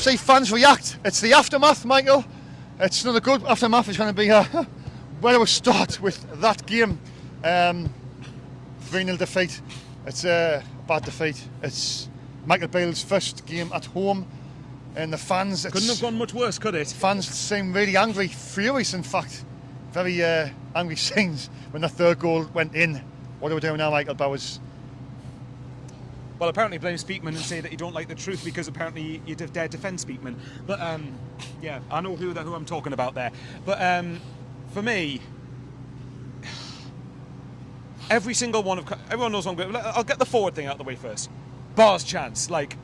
FC Fans React. It's the aftermath, Michael. It's not a good aftermath. It's going to be a where we start with that game. 3-0 defeat. It's a bad defeat. It's Michael Beale's first game at home, and the fans... Couldn't have gone much worse, could it? Fans seem really angry, furious in fact. Very angry scenes when the third goal went in. What do we do now, Michael Bowers? Well, apparently blame Speakman and say that you don't like the truth because apparently you dare defend Speakman. But yeah, I know who I'm talking about there. But for me, every single one of everyone knows what I'm going. I'll get the forward thing out of the way first. Bar's chance, like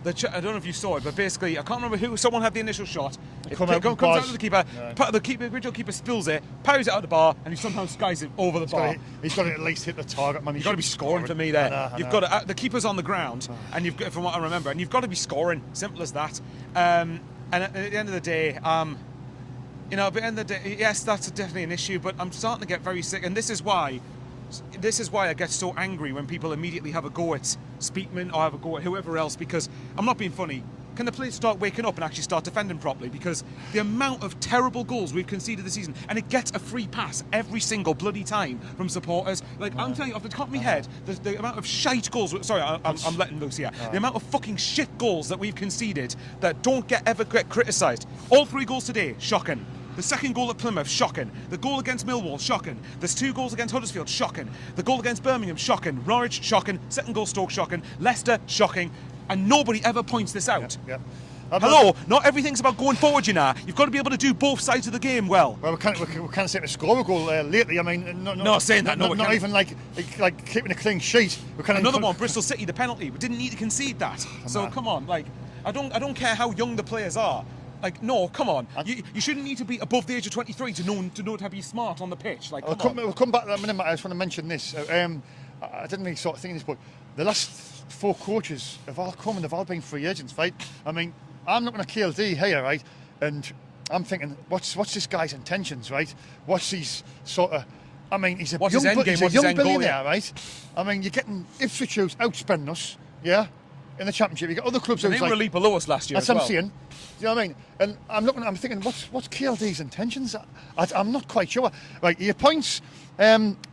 I don't know if you saw it, but basically I can't remember who. Someone had the initial shot. It comes out to the keeper. Yeah. The original keeper spills it, parries it out of the bar, and he somehow skies it over the bar. He's got to at least hit the target, man. You've got to be scoring for me there. I know. You've got to, the keeper's on the ground, and you've got, from what I remember, and you've got to be scoring. Simple as that. And at the end of the day, you know, at the end of the day, yes, that's definitely an issue. But I'm starting to get very sick, and this is why I get so angry when people immediately have a go at Speakman or have a go at whoever else, because I'm not being funny. Can the players start waking up and actually start defending properly? Because the amount of terrible goals we've conceded this season, and it gets a free pass every single bloody time from supporters. Like, I'm telling you, off the top of my head, the amount of shite goals... Sorry, I'm letting loose here. The amount of fucking shit goals that we've conceded that don't ever get criticised. All 3 goals today, shocking. The second goal at Plymouth, shocking. The goal against Millwall, shocking. There's 2 goals against Huddersfield, shocking. The goal against Birmingham, shocking. Norwich, shocking. Second goal, Stoke, shocking. Leicester, shocking. And nobody ever points this out. Yeah. Hello, not everything's about going forward, you know. You've got to be able to do both sides of the game well. Well, we can't seem to score a goal lately. I mean, not saying that. Not even like keeping a clean sheet. Another one, Bristol City, the penalty. We didn't need to concede that. So come on, like, I don't care how young the players are. Like, no, come on. You shouldn't need to be above the age of 23 to know how to be smart on the pitch. Like, we'll come back to that in a minute. I just want to mention this. I didn't really sort of think of this, but the last 4 coaches have all come and they've all been free agents, right? I mean, I'm looking at KLD here, right? And I'm thinking, what's this guy's intentions, right? What's his sort of... I mean, he's a young billionaire, right? I mean, you're getting Ipswich who's outspending us, yeah? In the Championship, you got other clubs. And they were a league below us last year. That's what I'm saying. Do you know what I mean? And I'm thinking, what's KLD's intentions? I'm not quite sure. Right, he appoints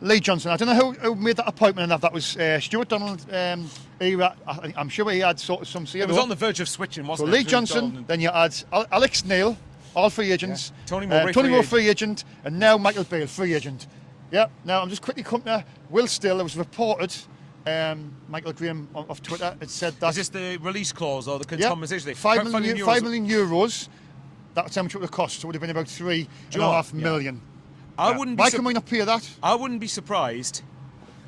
Lee Johnson. I don't know who made that appointment, and that was Stuart Donald. I'm sure he had sort of some say. It was on the verge of switching, wasn't it? So Lee Johnson, then you had Alex Neil, all free agents. Yeah. Tony Moore, free agent, and now Michael Beale, free agent. Yeah. Now I'm just quickly coming to Will Still. It was reported. Michael Graham of Twitter had said that. Is this the release clause or the compensation? Yeah, 5 million euros. That's how much it would have cost. So it would have been about 3.5 million. Why can we not pay that? I wouldn't be surprised,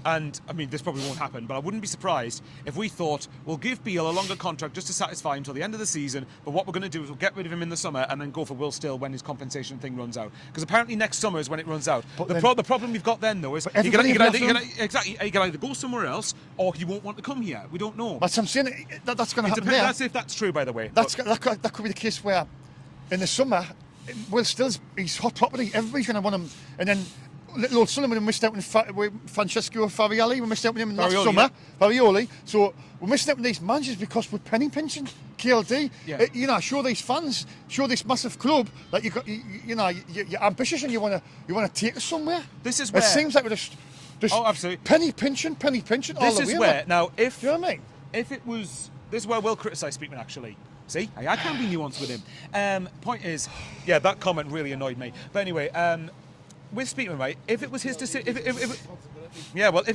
and I mean this probably won't happen, but I wouldn't be surprised if we thought we'll give Beale a longer contract just to satisfy him until the end of the season. But what we're going to do is we'll get rid of him in the summer and then go for Will Still when his compensation thing runs out. Because apparently next summer is when it runs out. The problem we've got then though is he can either go somewhere else or he won't want to come here. We don't know. But I'm saying that's going to happen. That's if that's true, by the way. That could be the case where in the summer Will Still's he's hot property. Everybody's going to want him, and then. Little old Sunderland, we missed out with Francesco Farioli. We missed out with him last summer. Farioli. So we're missing out with these managers because we're penny pinching KLD. Yeah. You know, show these fans, show this massive club that you're ambitious and you want to take us somewhere. This is where it seems like we're just absolutely penny pinching all the way. This is where now, if do you know what I mean? If it was, this is where we'll criticise Speakman actually. See, I can be nuanced with him. Point is, yeah, that comment really annoyed me. But anyway. With Speakman, right? If it was his decision, if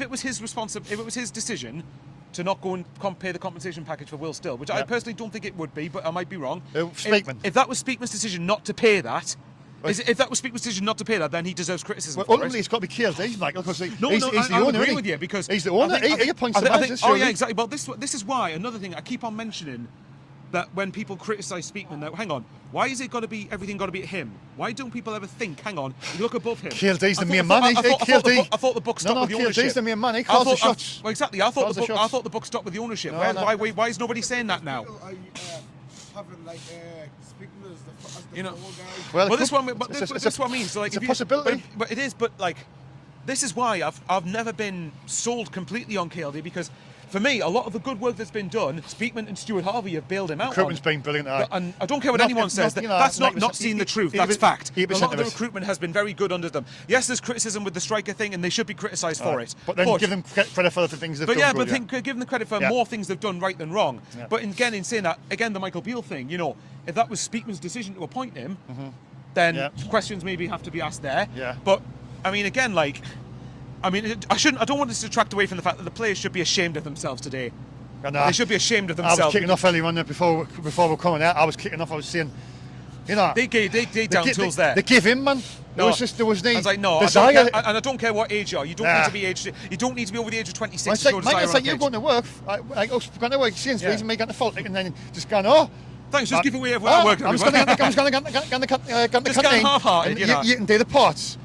it was his decision to not go and pay the compensation package for Will Still, which I personally don't think it would be, but I might be wrong. Speakman. If that was Speakman's decision not to pay that, then he deserves criticism. Well, ultimately, it's got to be KLD, Michael, because he's the owner. I'm agreeing with you because he's the owner. He appoints the managers. Oh yeah, exactly. Well, this is why another thing I keep on mentioning. That when people criticise Speakman, now hang on, why is everything got to be at him? Why don't people ever think, hang on, you look above him? KLD's the main man. I thought the book stopped with the ownership. KLD's the main man. He calls the shots. Well, exactly. I thought the book stopped with the ownership. Why is nobody saying that now? Having like Speakman as the you know, guy. Well, this is what I mean. So like, it's a possibility. But it is. But like, this is why I've never been sold completely on KLD because. for me, a lot of the good work that's been done, Speakman and Stuart Harvey have bailed him out. Recruitment's been brilliant. And I don't care what anyone says. That's not seeing the truth. That's fact. A lot of the recruitment has been very good under them. Yes, there's criticism with the striker thing, and they should be criticised for it. But then give them credit for the things they've done. Give them the credit for more things they've done right than wrong. Yeah. But again, in saying that, again, the Michael Beale thing, if that was Speakman's decision to appoint him, then questions maybe have to be asked there. Yeah. But I mean, again, I don't want this to detract away from the fact that the players should be ashamed of themselves today. They should be ashamed of themselves. I was kicking off earlier on before we're coming out. I was kicking off. I was saying, they down tools there. They give him, man. There was the. I was like, no, I don't care what age you are. You don't need to be aged. You don't need to be over the age of 26 to show desire. It's like you going to work. Us going to work. Sainsbury's and me going to fault, and then just going, oh. Thanks, just give away everywhere I work. I'm just going to canteen. Half-hearted, you can do the parts.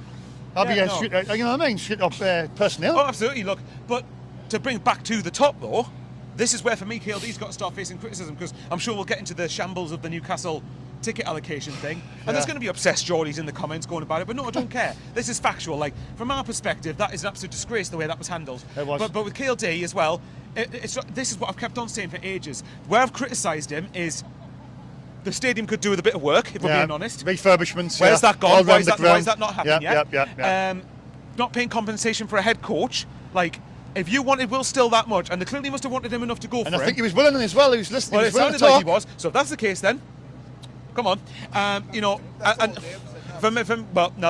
I'll be you know what I mean? Shit up personnel. Oh, absolutely. Look, but to bring back to the top though, this is where for me KLD's got to start facing criticism, because I'm sure we'll get into the shambles of the Newcastle ticket allocation thing, and there's going to be obsessed Geordies in the comments going about it, but no, I don't care. This is factual. Like, from our perspective, that is an absolute disgrace the way that was handled. It was. But with KLD as well, this is what I've kept on saying for ages. Where I've criticised him is the stadium could do with a bit of work, if we're being honest. Refurbishments. Where's that gone? Why is that not happening yet? Not paying compensation for a head coach. Like, if you wanted Will Still that much, and they clearly must have wanted him enough to go for him. And I think he was willing as well. He was listening. Well, it sounded like he was. So if that's the case, then come on. Well, no,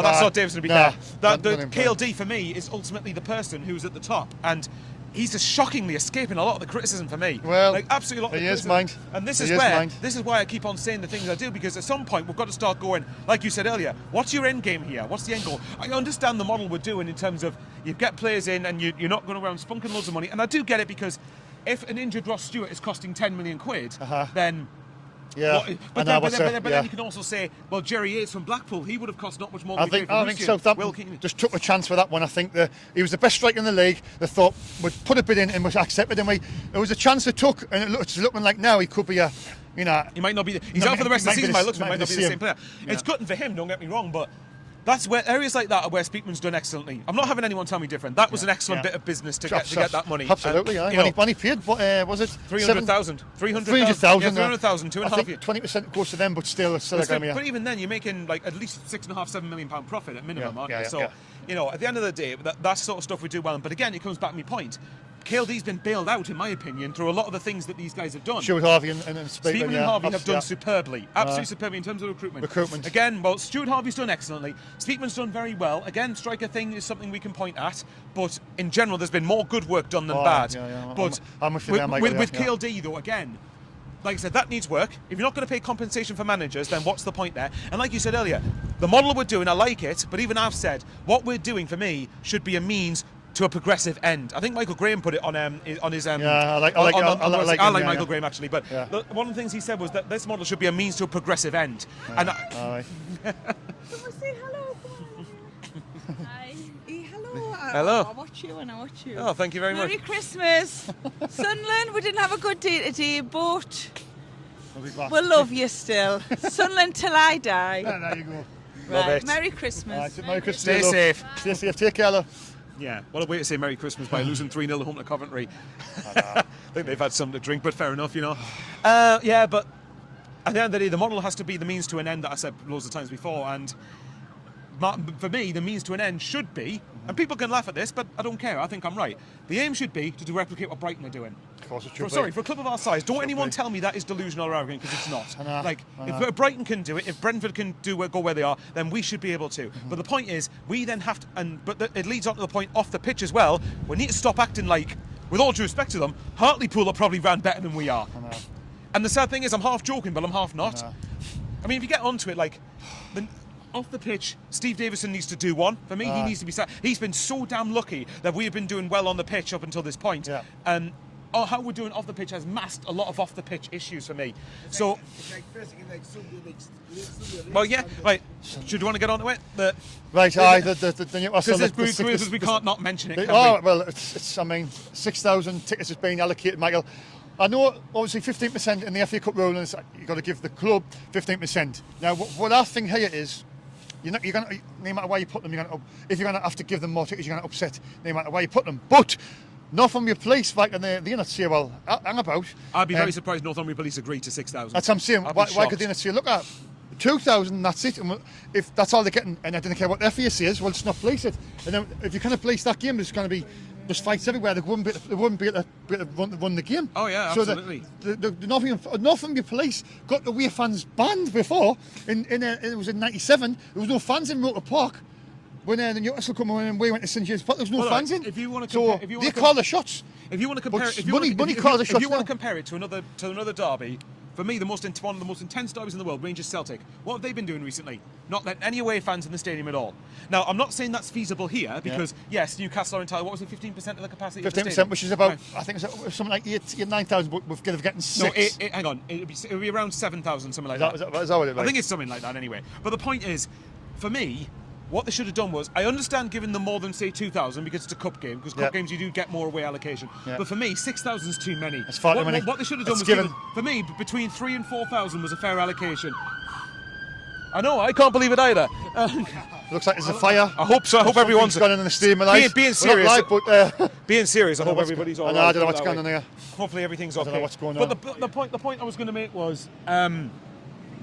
that's not Davison to be fair. The KLD for me is ultimately the person who's at the top, and he's just shockingly escaping a lot of the criticism for me. Well, like, absolutely a lot of the criticism. Mind. And this is why I keep on saying the things I do, because at some point we've got to start going, like you said earlier, what's your end game here? What's the end goal? I understand the model we're doing in terms of you get players in and you're not going around spunking loads of money, and I do get it, because if an injured Ross Stewart is costing 10 million quid, then... Yeah, but then you can also say, well, Jerry Yates from Blackpool, he would have cost not much more than I think so. Just took a chance with that one. I think that he was the best striker in the league. They thought would put a bid in and was accepted. And it was a chance they took, and it's looking like now he could be he might not be. He's out for the rest of the season. He might not be the same player. Yeah. It's gutting for him. Don't get me wrong, but. That's where areas like that are where Speakman's done excellently. I'm not having anyone tell me different. That was an excellent bit of business to get that money. Absolutely, when he paid, what was it? 300,000. 300,000. Yeah, 300,000, 2.5 years. 20% goes to them, but still but even then, you're making like at least £6.5–7 million profit at minimum, aren't you? So, at the end of the day, that sort of stuff we do well. But again, it comes back to my point. KLD's been bailed out, in my opinion, through a lot of the things that these guys have done. Stuart Harvey and Speakman and Harvey have done superbly, absolutely superbly in terms of recruitment. Again, well, Stuart Harvey's done excellently. Speakman's done very well. Again, striker thing is something we can point at, but in general, there's been more good work done than bad. But with KLD, though, again, like I said, that needs work. If you're not going to pay compensation for managers, then what's the point there? And like you said earlier, the model we're doing, I like it, but even I've said, what we're doing for me should be a means to a progressive end. I think Michael Graham put it on his. I like Michael Graham actually, but one of the things he said was that this model should be a means to a progressive end. Come and say hello. Hi. Hello. I watch you and I watch you. Oh, thank you very much. Merry Christmas, Sunderland. We didn't have a good day today, but we'll love you still. Sunderland till I die. There you go. Right. Love it. Merry Christmas. Merry Christmas. Stay safe. Stay safe. Take care, love. Yeah, what a way to say Merry Christmas by losing 3-0 at home to Coventry. I think they've had something to drink, but fair enough, but at the end of the day, the model has to be the means to an end that I said loads of times before, and for me, the means to an end should be, and people can laugh at this, but I don't care, I think I'm right, the aim should be to replicate what Brighton are doing. Of course it should be. For a club of our size, don't anyone tell me that is delusional or arrogant, because it's not. If Brighton can do it, if Brentford can go where they are, then we should be able to. But the point is, we then have to, it leads on to the point off the pitch as well, we need to stop acting like, with all due respect to them, Hartlepool are probably ran better than we are. And the sad thing is, I'm half joking, but I'm half not. I mean, if you get onto it, off the pitch, Steve Davison needs to do one. For me, he needs to be sat. He's been so damn lucky that we have been doing well on the pitch up until this point. And how we're doing off the pitch has masked a lot of off the pitch issues for me. Right. Should you want to get onto it? The Newcastle. Because we can't not mention it. Well, it's 6,000 tickets has been allocated, Michael. I know, obviously, 15% in the FA Cup rulings, you've got to give the club 15%. Now, what our thing here is, you're going to, no matter where you put them, if you're going to have to give them more tickets, you're going to upset no matter where you put them. But Northumbria Police back in the unit say, well, hang about. I'd be very surprised Northumbria Police agreed to 6,000. That's what I'm saying. Why could they not say, look at 2,000, that's it. And if that's all they're getting, and I don't care what their fee is, well, just not police it. And then if you kind of police that game, there's going to be just fights everywhere. They wouldn't be able to run the game. Oh yeah, so absolutely. The Northumbria Police got the away fans banned before. It was in '97. There was no fans in Motor Park. When the Newcastle come in and we went to St James Park, there was no fans in. If you want to so they call the shots. If you want to compare, if you want to compare it to another derby, for me, one of the most intense derbies in the world, Rangers Celtic. What have they been doing recently? Not letting any away fans in the stadium at all. Now, I'm not saying that's feasible here because yes, Newcastle are entirely. What was it, 15% of the capacity? 15%, which is about I think it's something like 9,000, but we're getting 6. No, hang on, it'll be around 7,000, something like that. Is that what it is? I think it's something like that anyway. But the point is, for me, what they should have done was, I understand giving them more than, say, 2,000 because it's a cup game, because cup games you do get more away allocation. But for me, 6,000 is too many. That's far too many. What they should have done was given, for me, between 3,000 and 4,000 was a fair allocation. I know, I can't believe it either. Looks like there's a fire. I hope so. I hope everyone's gone in the stadium. Being serious. Live, but, being serious, I hope everybody's all right. I don't know what's going on here. Hopefully everything's okay. I don't know what's going on. But the point I was going to make was,